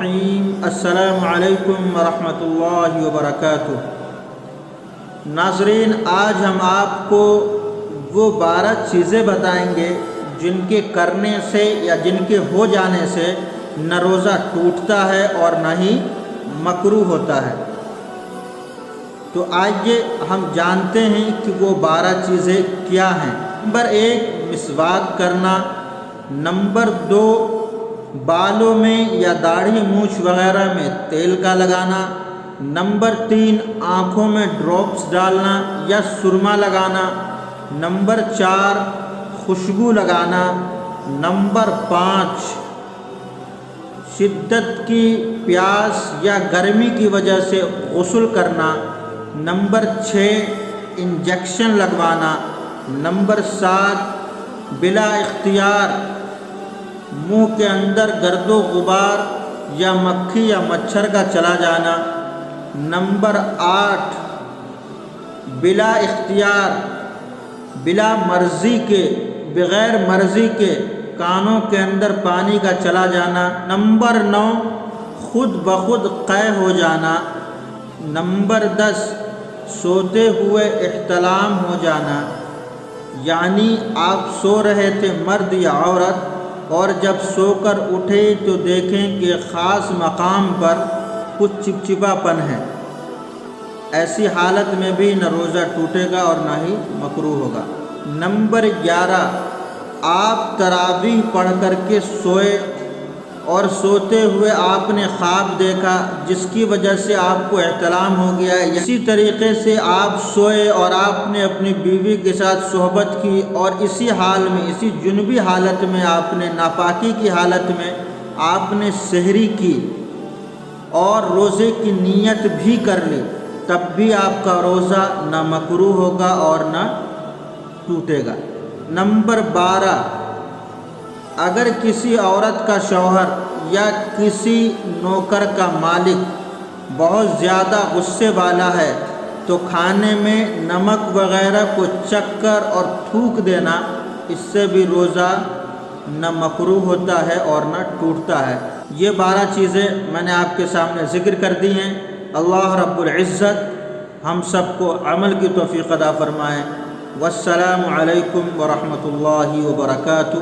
الرحیم۔ السلام علیکم ورحمۃ اللہ وبرکاتہ۔ ناظرین، آج ہم آپ کو وہ 12 چیزیں بتائیں گے جن کے کرنے سے یا جن کے ہو جانے سے نہ روزہ ٹوٹتا ہے اور نہ ہی مکروہ ہوتا ہے۔ تو آئیے ہم جانتے ہیں کہ وہ 12 چیزیں کیا ہیں۔ نمبر 1 مسواک کرنا، نمبر 2 بالوں میں یا داڑھی مونچھ وغیرہ میں تیل کا لگانا، نمبر 3 آنکھوں میں ڈراپس ڈالنا یا سرما لگانا، نمبر 4 خوشبو لگانا، نمبر 5 شدت کی پیاس یا گرمی کی وجہ سے غسل کرنا، نمبر 6 انجیکشن لگوانا، نمبر 7 بلا اختیار منہ کے اندر گرد و غبار یا مکھی یا مچھر کا چلا جانا، نمبر 8 بلا اختیار بلا مرضی کے بغیر مرضی کے کانوں کے اندر پانی کا چلا جانا، نمبر 9 خود بخود قے ہو جانا، نمبر 10 سوتے ہوئے احتلام ہو جانا، یعنی آپ سو رہے تھے مرد یا عورت اور جب سو کر اٹھے تو دیکھیں کہ خاص مقام پر کچھ چپچپا پن ہے، ایسی حالت میں بھی نہ روزہ ٹوٹے گا اور نہ ہی مکروہ ہوگا۔ نمبر 11 آپ تراویح پڑھ کر کے سوئے اور سوتے ہوئے آپ نے خواب دیکھا جس کی وجہ سے آپ کو احتلام ہو گیا، اسی طریقے سے آپ سوئے اور آپ نے اپنی بیوی کے ساتھ صحبت کی اور اسی حال میں اسی جنبی حالت میں آپ نے ناپاکی کی حالت میں آپ نے سحری کی اور روزے کی نیت بھی کر لی، تب بھی آپ کا روزہ نہ مکروہ ہوگا اور نہ ٹوٹے گا۔ نمبر 12 اگر کسی عورت کا شوہر یا کسی نوکر کا مالک بہت زیادہ غصے والا ہے تو کھانے میں نمک وغیرہ کو چکھ کر اور تھوک دینا، اس سے بھی روزہ نہ مکروہ ہوتا ہے اور نہ ٹوٹتا ہے۔ یہ 12 چیزیں میں نے آپ کے سامنے ذکر کر دی ہیں۔ اللہ رب العزت ہم سب کو عمل کی توفیق عطا فرمائے۔ والسلام علیکم ورحمۃ اللہ وبرکاتہ۔